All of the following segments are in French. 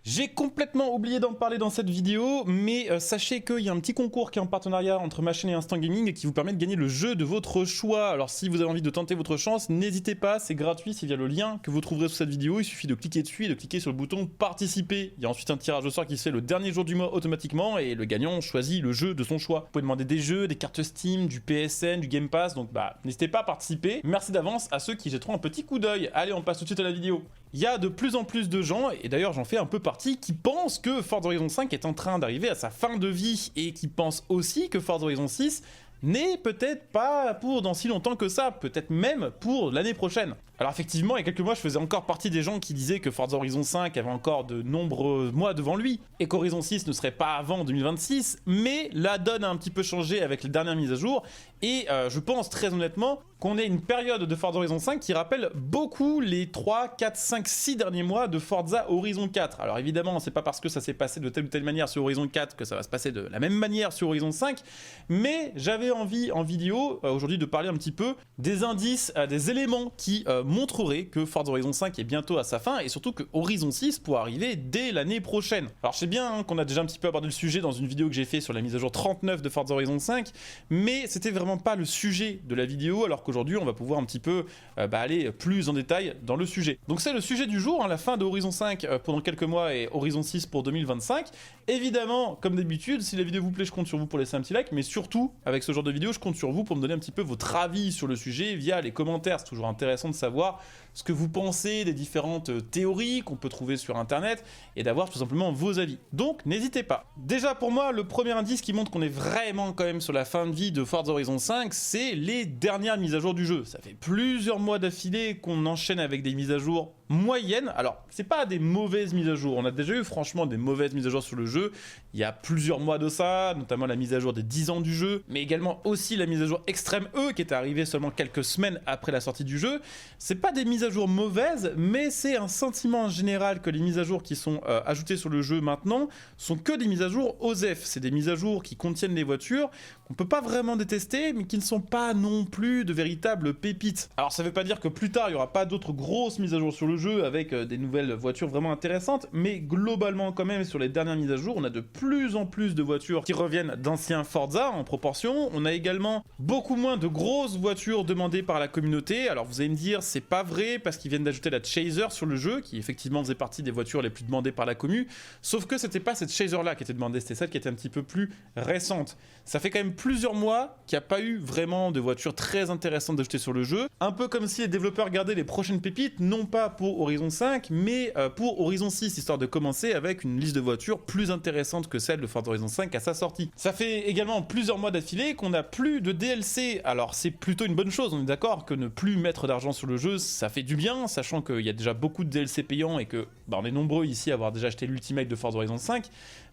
J'ai complètement oublié d'en parler dans cette vidéo, mais sachez qu'il y a un petit concours qui est en partenariat entre ma chaîne et Instant Gaming et qui vous permet de gagner le jeu de votre choix. Alors si vous avez envie de tenter votre chance, n'hésitez pas, c'est gratuit, c'est via le lien que vous trouverez sous cette vidéo. Il suffit de cliquer dessus et de cliquer sur le bouton participer. Il y a ensuite un tirage au sort qui se fait le dernier jour du mois automatiquement et le gagnant choisit le jeu de son choix. Vous pouvez demander des jeux, des cartes Steam, du PSN, du Game Pass, donc n'hésitez pas à participer. Merci d'avance à ceux qui jetteront un petit coup d'œil. Allez, on passe tout de suite à la vidéo. Il y a de plus en plus de gens, et d'ailleurs j'en fais un peu partie, qui pensent que Forza Horizon 5 est en train d'arriver à sa fin de vie et qui pensent aussi que Forza Horizon 6 n'est peut-être pas pour dans si longtemps que ça, peut-être même pour l'année prochaine. Alors effectivement, il y a quelques mois, je faisais encore partie des gens qui disaient que Forza Horizon 5 avait encore de nombreux mois devant lui et qu'Horizon 6 ne serait pas avant 2026, mais la donne a un petit peu changé avec les dernières mises à jour et je pense très honnêtement qu'on ait une période de Forza Horizon 5 qui rappelle beaucoup les 3, 4, 5, 6 derniers mois de Forza Horizon 4. Alors évidemment, c'est pas parce que ça s'est passé de telle ou telle manière sur Horizon 4 que ça va se passer de la même manière sur Horizon 5, mais j'avais envie en vidéo aujourd'hui de parler un petit peu des indices, des éléments qui montreraient que Forza Horizon 5 est bientôt à sa fin et surtout que Horizon 6 pourra arriver dès l'année prochaine. Alors je sais bien qu'on a déjà un petit peu abordé le sujet dans une vidéo que j'ai fait sur la mise à jour 39 de Forza Horizon 5, mais c'était vraiment pas le sujet de la vidéo, alors qu'aujourd'hui on va pouvoir un petit peu aller plus en détail dans le sujet. Donc c'est le sujet du jour, la fin de Horizon 5 pendant quelques mois et Horizon 6 pour 2025. Évidemment, comme d'habitude, si la vidéo vous plaît, je compte sur vous pour laisser un petit like, mais surtout, avec ce genre de vidéo, je compte sur vous pour me donner un petit peu votre avis sur le sujet via les commentaires. C'est toujours intéressant de savoir ce que vous pensez des différentes théories qu'on peut trouver sur internet et d'avoir tout simplement vos avis. Donc n'hésitez pas. Déjà pour moi, le premier indice qui montre qu'on est vraiment quand même sur la fin de vie de Forza Horizon 5, c'est les dernières mises à jour du jeu. Ça fait plusieurs mois d'affilée qu'on enchaîne avec des mises à jour moyennes. Alors c'est pas des mauvaises mises à jour, on a déjà eu franchement des mauvaises mises à jour sur le jeu il y a plusieurs mois de ça, notamment la mise à jour des 10 ans du jeu, mais également aussi la mise à jour Extreme E qui est arrivée seulement quelques semaines après la sortie du jeu. C'est pas des mises à jour mauvaises, mais c'est un sentiment en général que les mises à jour qui sont ajoutées sur le jeu maintenant sont que des mises à jour OSEF. C'est des mises à jour qui contiennent les voitures qu'on peut pas vraiment détester, mais qui ne sont pas non plus de véritables pépites. Alors ça veut pas dire que plus tard il y aura pas d'autres grosses mises à jour sur le jeu avec des nouvelles voitures vraiment intéressantes, mais globalement quand même sur les dernières mises à jour, on a de plus en plus de voitures qui reviennent d'anciens Forza en proportion. On a également beaucoup moins de grosses voitures demandées par la communauté. Alors vous allez me dire, c'est pas vrai parce qu'ils viennent d'ajouter la Chaser sur le jeu, qui effectivement faisait partie des voitures les plus demandées par la commu, sauf que c'était pas cette Chaser là qui était demandée, c'était celle qui était un petit peu plus récente. Ça fait quand même plusieurs mois qu'il n'y a pas eu vraiment de voitures très intéressantes d'acheter sur le jeu, un peu comme si les développeurs gardaient les prochaines pépites, non pas pour Horizon 5, mais pour Horizon 6, histoire de commencer avec une liste de voitures plus intéressante que celle de Forza Horizon 5 à sa sortie. Ça fait également plusieurs mois d'affilée qu'on n'a plus de DLC, alors c'est plutôt une bonne chose, on est d'accord que ne plus mettre d'argent sur le jeu, ça fait du bien, sachant qu'il y a déjà beaucoup de DLC payants et que on est nombreux ici à avoir déjà acheté l'Ultimate de Forza Horizon 5,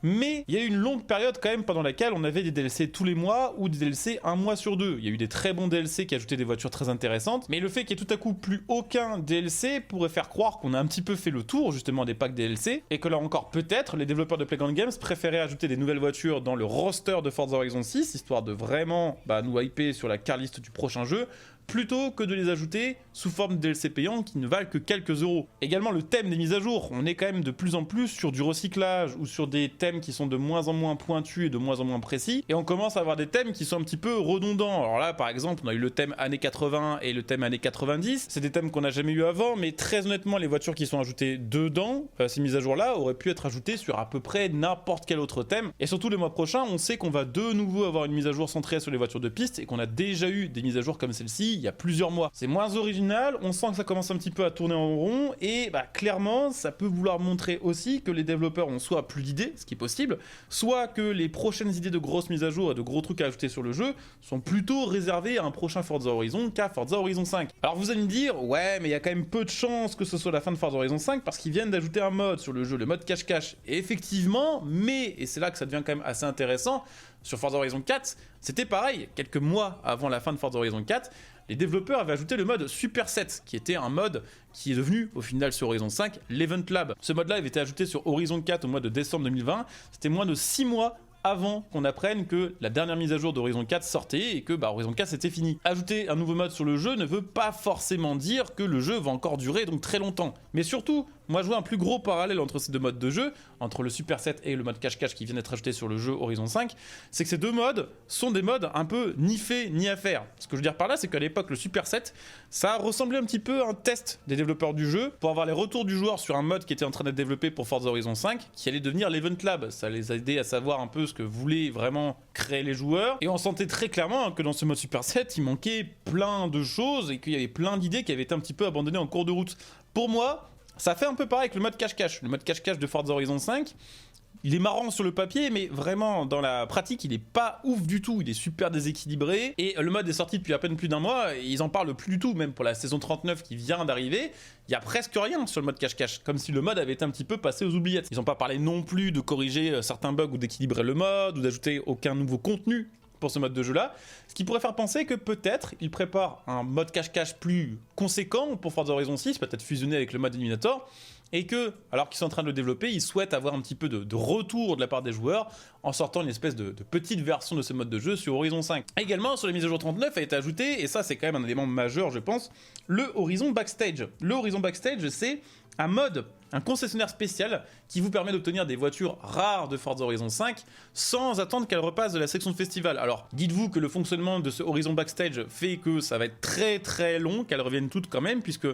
mais il y a eu une longue période quand même pendant laquelle on avait des DLC tous les mois ou des DLC un mois sur deux. Il y a eu des très bons DLC qui ajoutaient des voitures très intéressantes, mais le fait qu'il y ait tout à coup plus aucun DLC pourrait faire croire qu'on a un petit peu fait le tour justement des packs DLC, et que là encore peut-être les développeurs de Playground Games préféraient ajouter des nouvelles voitures dans le roster de Forza Horizon 6, histoire de vraiment nous hyper sur la carliste du prochain jeu, plutôt que de les ajouter sous forme de DLC payants qui ne valent que quelques euros. Également le thème des mises à jour, on est quand même de plus en plus sur du recyclage ou sur des thèmes qui sont de moins en moins pointus et de moins en moins précis, et on commence à avoir des thèmes qui sont un petit peu redondants. Alors là par exemple on a eu le thème années 80 et le thème années 90, c'est des thèmes qu'on n'a jamais eu avant, mais très honnêtement les voitures qui sont ajoutées dedans, ces mises à jour là auraient pu être ajoutées sur à peu près n'importe quel autre thème, et surtout le mois prochain on sait qu'on va de nouveau avoir une mise à jour centrée sur les voitures de piste et qu'on a déjà eu des mises à jour comme celle-ci il y a plusieurs mois. C'est moins original, on sent que ça commence un petit peu à tourner en rond et clairement ça peut vouloir montrer aussi que les développeurs ont soit plus d'idées, ce qui est possible, soit que les prochaines idées de grosses mises à jour et de gros trucs à ajouter sur le jeu sont plutôt réservées à un prochain Forza Horizon qu'à Forza Horizon 5. Alors vous allez me dire, ouais mais il y a quand même peu de chances que ce soit la fin de Forza Horizon 5 parce qu'ils viennent d'ajouter un mode sur le jeu, le mode cache-cache. Et effectivement, mais, et c'est là que ça devient quand même assez intéressant, sur Forza Horizon 4, c'était pareil, quelques mois avant la fin de Forza Horizon 4, les développeurs avaient ajouté le mode Superset, qui était un mode qui est devenu, au final sur Horizon 5, l'Event Lab. Ce mode-là avait été ajouté sur Horizon 4 au mois de décembre 2020, c'était moins de 6 mois avant qu'on apprenne que la dernière mise à jour d'Horizon 4 sortait et que Horizon 4 c'était fini. Ajouter un nouveau mode sur le jeu ne veut pas forcément dire que le jeu va encore durer donc très longtemps. Mais surtout, Moi, je vois un plus gros parallèle entre ces deux modes de jeu, entre le Superset et le mode cache-cache qui vient d'être ajouté sur le jeu Horizon 5, c'est que ces deux modes sont des modes un peu ni fait ni à faire. Ce que je veux dire par là, c'est qu'à l'époque, le Superset, ça ressemblait un petit peu à un test des développeurs du jeu pour avoir les retours du joueur sur un mode qui était en train d'être développé pour Forza Horizon 5, qui allait devenir l'Event Lab. Ça les a aidés à savoir un peu ce que voulaient vraiment créer les joueurs. Et on sentait très clairement que dans ce mode Superset, il manquait plein de choses et qu'il y avait plein d'idées qui avaient été un petit peu abandonnées en cours de route. Pour moi, ça fait un peu pareil avec le mode cache-cache. Le mode cache-cache de Forza Horizon 5, il est marrant sur le papier, mais vraiment dans la pratique, il est pas ouf du tout. Il est super déséquilibré. Et le mode est sorti depuis à peine plus d'un mois. Et ils en parlent plus du tout, même pour la saison 39 qui vient d'arriver. Il y a presque rien sur le mode cache-cache, comme si le mode avait été un petit peu passé aux oubliettes. Ils n'ont pas parlé non plus de corriger certains bugs ou d'équilibrer le mode ou d'ajouter aucun nouveau contenu pour ce mode de jeu là, ce qui pourrait faire penser que peut-être ils préparent un mode cache-cache plus conséquent pour Forza Horizon 6, peut-être fusionné avec le mode Eliminator, et que, alors qu'ils sont en train de le développer, ils souhaitent avoir un petit peu de retour de la part des joueurs en sortant une espèce de petite version de ce mode de jeu sur Horizon 5. Également, sur les mises à jour 39 a été ajouté, et ça c'est quand même un élément majeur je pense, le Horizon Backstage. Le Horizon Backstage, c'est un mode, un concessionnaire spécial qui vous permet d'obtenir des voitures rares de Forza Horizon 5 sans attendre qu'elles repassent de la section de festival. Alors, dites-vous que le fonctionnement de ce Horizon Backstage fait que ça va être très très long, qu'elles reviennent toutes quand même, puisque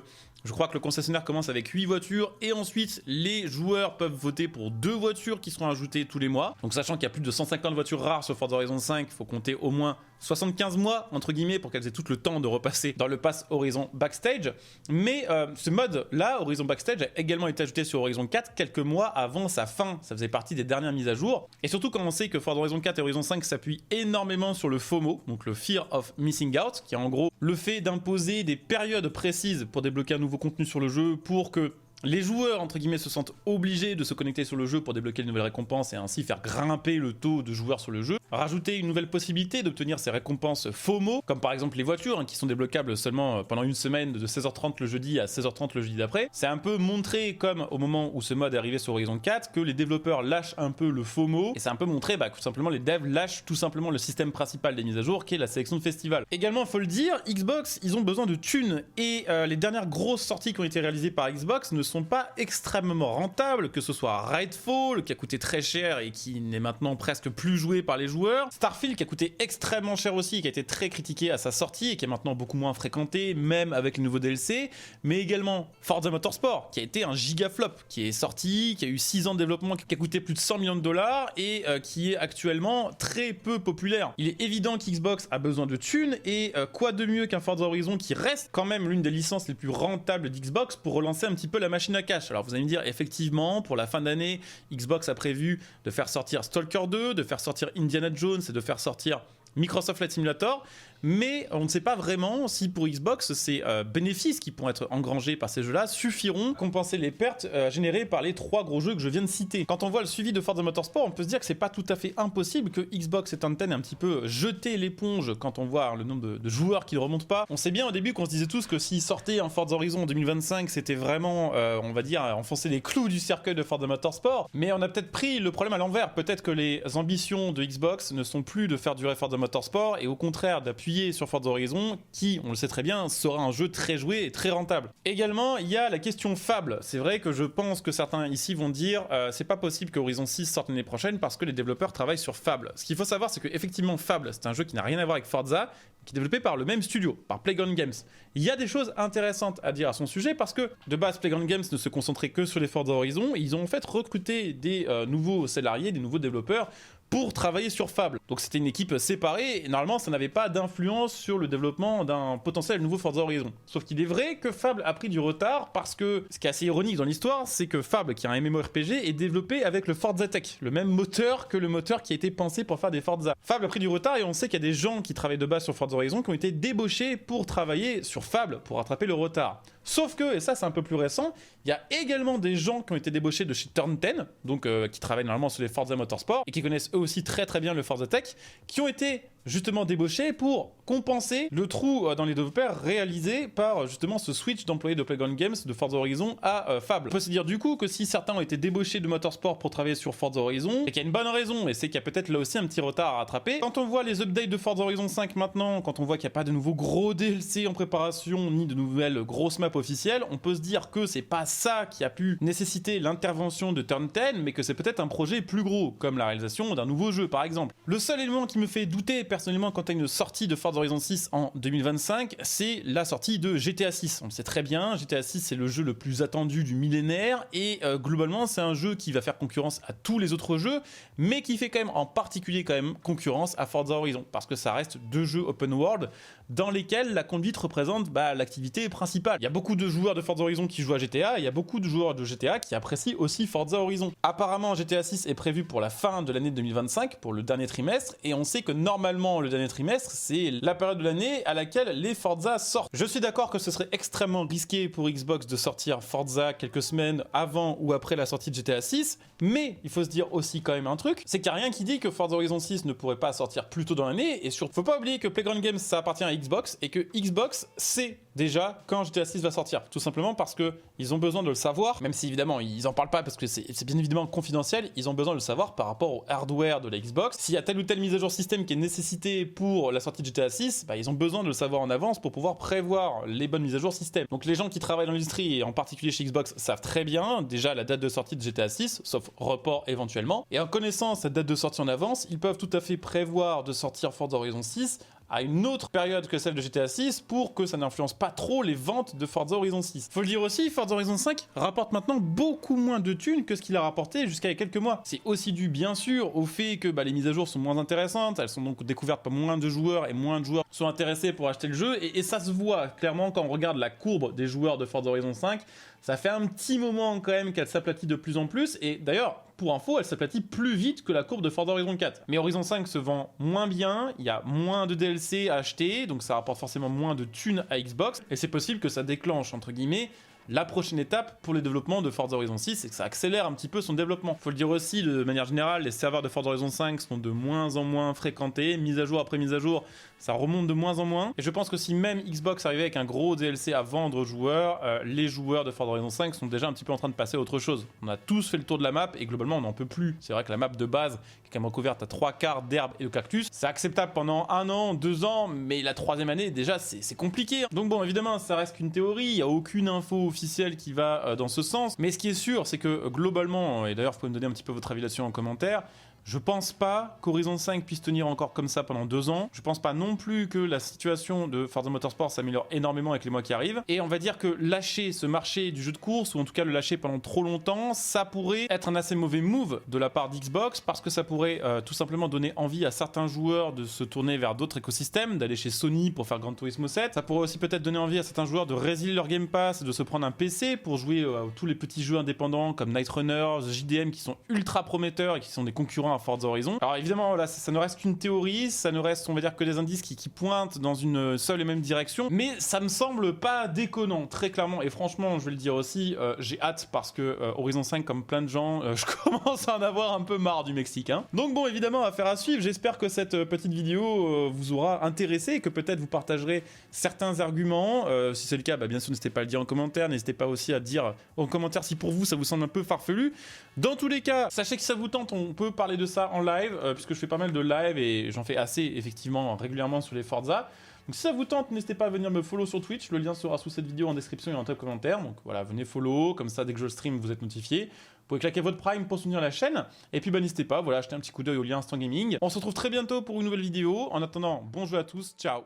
je crois que le concessionnaire commence avec 8 voitures et ensuite les joueurs peuvent voter pour 2 voitures qui seront ajoutées tous les mois. Donc sachant qu'il y a plus de 150 voitures rares sur Forza Horizon 5, il faut compter au moins 75 mois entre guillemets pour qu'elles aient tout le temps de repasser dans le pass Horizon Backstage. Mais ce mode là, Horizon Backstage, a également été ajouté sur Horizon 4 quelques mois avant sa fin. Ça faisait partie des dernières mises à jour. Et surtout quand on sait que Forza Horizon 4 et Horizon 5 s'appuient énormément sur le FOMO, donc le Fear of Missing Out, qui est en gros le fait d'imposer des périodes précises pour débloquer un nouveau contenu sur le jeu pour que les joueurs, entre guillemets, se sentent obligés de se connecter sur le jeu pour débloquer de nouvelles récompenses et ainsi faire grimper le taux de joueurs sur le jeu. Rajouter une nouvelle possibilité d'obtenir ces récompenses FOMO, comme par exemple les voitures, qui sont débloquables seulement pendant une semaine de 16h30 le jeudi à 16h30 le jeudi d'après. C'est un peu montré, comme au moment où ce mode est arrivé sur Horizon 4, que les développeurs lâchent un peu le FOMO. Et c'est un peu montré que tout simplement les devs lâchent tout simplement le système principal des mises à jour, qui est la sélection de festival. Également, faut le dire, Xbox, ils ont besoin de thunes. Et les dernières grosses sorties qui ont été réalisées par Xbox ne sont pas extrêmement rentables, que ce soit Redfall qui a coûté très cher et qui n'est maintenant presque plus joué par les joueurs, Starfield qui a coûté extrêmement cher aussi et qui a été très critiqué à sa sortie et qui est maintenant beaucoup moins fréquenté même avec les nouveaux DLC, mais également Forza Motorsport qui a été un giga flop, qui est sorti, qui a eu 6 ans de développement, qui a coûté plus de 100 millions de dollars et qui est actuellement très peu populaire. Il est évident qu'Xbox a besoin de thunes et quoi de mieux qu'un Forza Horizon qui reste quand même l'une des licences les plus rentables d'Xbox pour relancer un petit peu la machine à cash. Alors vous allez me dire, effectivement, pour la fin d'année, Xbox a prévu de faire sortir Stalker 2, de faire sortir Indiana Jones et de faire sortir Microsoft Flight Simulator, mais on ne sait pas vraiment si pour Xbox ces bénéfices qui pourront être engrangés par ces jeux-là suffiront à compenser les pertes générées par les 3 gros jeux que je viens de citer. Quand on voit le suivi de Forza Motorsport, on peut se dire que c'est pas tout à fait impossible que Xbox et Anten ait un petit peu jeté l'éponge quand on voit le nombre de joueurs qui ne remontent pas. On sait bien au début qu'on se disait tous que s'ils sortaient un Forza Horizon en 2025, c'était vraiment, on va dire, enfoncer les clous du cercueil de Forza Motorsport, mais on a peut-être pris le problème à l'envers. Peut-être que les ambitions de Xbox ne sont plus de faire durer Forza Motorsport et au contraire d'appuyer sur Forza Horizon qui, on le sait très bien, sera un jeu très joué et très rentable. Également, il y a la question Fable. C'est vrai que je pense que certains ici vont dire c'est pas possible que Horizon 6 sorte l'année prochaine parce que les développeurs travaillent sur Fable. Ce qu'il faut savoir, c'est que effectivement Fable, c'est un jeu qui n'a rien à voir avec Forza, qui est développé par le même studio, par Playground Games. Il y a des choses intéressantes à dire à son sujet parce que de base Playground Games ne se concentrait que sur les Forza Horizon et ils ont en fait recruté des nouveaux salariés, des nouveaux développeurs pour travailler sur Fable. Donc c'était une équipe séparée et normalement ça n'avait pas d'influence sur le développement d'un potentiel nouveau Forza Horizon. Sauf qu'il est vrai que Fable a pris du retard parce que ce qui est assez ironique dans l'histoire, c'est que Fable, qui est un MMORPG, est développé avec le Forza Tech, le même moteur que le moteur qui a été pensé pour faire des Forza. Fable a pris du retard et on sait qu'il y a des gens qui travaillent de base sur Forza Horizon qui ont été débauchés pour travailler sur Fable pour rattraper le retard. Sauf que, et ça c'est un peu plus récent, il y a également des gens qui ont été débauchés de chez Turn 10, donc qui travaillent normalement sur les Forza Motorsport et qui connaissent eux aussi très très bien le Forza Tech, qui ont été justement débauché pour compenser le trou dans les développeurs réalisé par justement ce switch d'employés de Playground Games de Forza Horizon à Fable. On peut se dire du coup que si certains ont été débauchés de Motorsport pour travailler sur Forza Horizon, c'est qu'il y a une bonne raison, et c'est qu'il y a peut-être là aussi un petit retard à rattraper. Quand on voit les updates de Forza Horizon 5 maintenant, quand on voit qu'il n'y a pas de nouveaux gros DLC en préparation, ni de nouvelles grosses maps officielles, on peut se dire que c'est pas ça qui a pu nécessiter l'intervention de Turn 10, mais que c'est peut-être un projet plus gros, comme la réalisation d'un nouveau jeu par exemple. Le seul élément qui me fait douter personnellement quant à une sortie de Forza Horizon 6 en 2025, c'est la sortie de GTA 6. On le sait très bien, GTA 6 c'est le jeu le plus attendu du millénaire, et globalement c'est un jeu qui va faire concurrence à tous les autres jeux, mais qui fait quand même en particulier concurrence à Forza Horizon, parce que ça reste deux jeux open world dans lesquels la conduite représente l'activité principale. Il y a beaucoup de joueurs de Forza Horizon qui jouent à GTA, et il y a beaucoup de joueurs de GTA qui apprécient aussi Forza Horizon. Apparemment GTA 6 est prévu pour la fin de l'année 2025, pour le dernier trimestre, et on sait que normalement le dernier trimestre c'est la période de l'année à laquelle les Forza sortent. Je suis d'accord que ce serait extrêmement risqué pour Xbox de sortir Forza quelques semaines avant ou après la sortie de GTA 6, mais il faut se dire aussi quand même un truc, c'est qu'il n'y a rien qui dit que Forza Horizon 6 ne pourrait pas sortir plus tôt dans l'année, et surtout faut pas oublier que Playground Games ça appartient à Xbox, et que Xbox sait déjà quand GTA 6 va sortir, tout simplement parce que ils ont besoin de le savoir, même si évidemment ils en parlent pas parce que c'est bien évidemment confidentiel, ils ont besoin de le savoir par rapport au hardware de la Xbox. S'il y a telle ou telle mise à jour système qui est nécessitée pour la sortie de GTA 6, ils ont besoin de le savoir en avance pour pouvoir prévoir les bonnes mises à jour système. Donc les gens qui travaillent dans l'industrie, et en particulier chez Xbox, savent très bien déjà la date de sortie de GTA 6, sauf report éventuellement, et en connaissant cette date de sortie en avance, ils peuvent tout à fait prévoir de sortir Forza Horizon 6 à une autre période que celle de GTA 6 pour que ça n'influence pas trop les ventes de Forza Horizon 6. Faut le dire aussi, Forza Horizon 5 rapporte maintenant beaucoup moins de thunes que ce qu'il a rapporté jusqu'à il y a quelques mois. C'est aussi dû bien sûr au fait que les mises à jour sont moins intéressantes, elles sont donc découvertes par moins de joueurs, et moins de joueurs sont intéressés pour acheter le jeu, et ça se voit clairement quand on regarde la courbe des joueurs de Forza Horizon 5. Ça fait un petit moment quand même qu'elle s'aplatit de plus en plus, et d'ailleurs, pour info, elle s'aplatit plus vite que la courbe de Forza Horizon 4. Mais Horizon 5 se vend moins bien, il y a moins de DLC à acheter, donc ça rapporte forcément moins de thunes à Xbox, et c'est possible que ça déclenche, entre guillemets, la prochaine étape pour les développements de Forza Horizon 6, c'est que ça accélère un petit peu son développement. Faut le dire aussi, de manière générale, les serveurs de Forza Horizon 5 sont de moins en moins fréquentés, mise à jour après mise à jour, ça remonte de moins en moins. Et je pense que si même Xbox arrivait avec un gros DLC à vendre aux joueurs, les joueurs de Forza Horizon 5 sont déjà un petit peu en train de passer à autre chose. On a tous fait le tour de la map, et globalement on n'en peut plus. C'est vrai que la map de base, qui est quand même recouverte à 3/4 d'herbe et de cactus, c'est acceptable pendant 1 an, 2 ans, mais la 3e année, déjà, c'est compliqué. Donc bon, évidemment, ça reste qu'une théorie, il n'y a aucune info officielle qui va dans ce sens, mais ce qui est sûr, c'est que globalement, et d'ailleurs, vous pouvez me donner un petit peu votre avis là-dessus en commentaire, je pense pas qu'Horizon 5 puisse tenir encore comme ça pendant 2 ans. Je pense pas non plus que la situation de Forza Motorsport s'améliore énormément avec les mois qui arrivent. Et on va dire que lâcher ce marché du jeu de course, ou en tout cas le lâcher pendant trop longtemps, ça pourrait être un assez mauvais move de la part d'Xbox, parce que ça pourrait tout simplement donner envie à certains joueurs de se tourner vers d'autres écosystèmes, d'aller chez Sony pour faire Gran Turismo 7. Ça pourrait aussi peut-être donner envie à certains joueurs de résilier leur Game Pass, de se prendre un PC pour jouer à tous les petits jeux indépendants comme Night Runners, JDM, qui sont ultra prometteurs et qui sont des concurrents à Forza Horizon. Alors évidemment, là, ça ne reste qu'une théorie, ça ne reste, on va dire, que des indices qui pointent dans une seule et même direction, mais ça me semble pas déconnant, très clairement, et franchement, je vais le dire aussi, j'ai hâte parce que Horizon 5, comme plein de gens, je commence à en avoir un peu marre du Mexique, hein. Donc bon, évidemment, affaire à suivre. J'espère que cette petite vidéo vous aura intéressé, et que peut-être vous partagerez certains arguments. Si c'est le cas, bien sûr, n'hésitez pas à le dire en commentaire, n'hésitez pas aussi à dire en commentaire si pour vous ça vous semble un peu farfelu. Dans tous les cas, sachez que si ça vous tente, on peut parler de ça en live, puisque je fais pas mal de live et j'en fais assez effectivement régulièrement sur les Forza. Donc si ça vous tente, n'hésitez pas à venir me follow sur Twitch, le lien sera sous cette vidéo en description et en top commentaire. Donc voilà, venez follow, comme ça dès que je stream vous êtes notifié. Vous pouvez claquer votre Prime pour soutenir la chaîne, et puis n'hésitez pas, voilà, jetez un petit coup d'œil au lien Instant Gaming. On se retrouve très bientôt pour une nouvelle vidéo. En attendant, bon jeu à tous, ciao.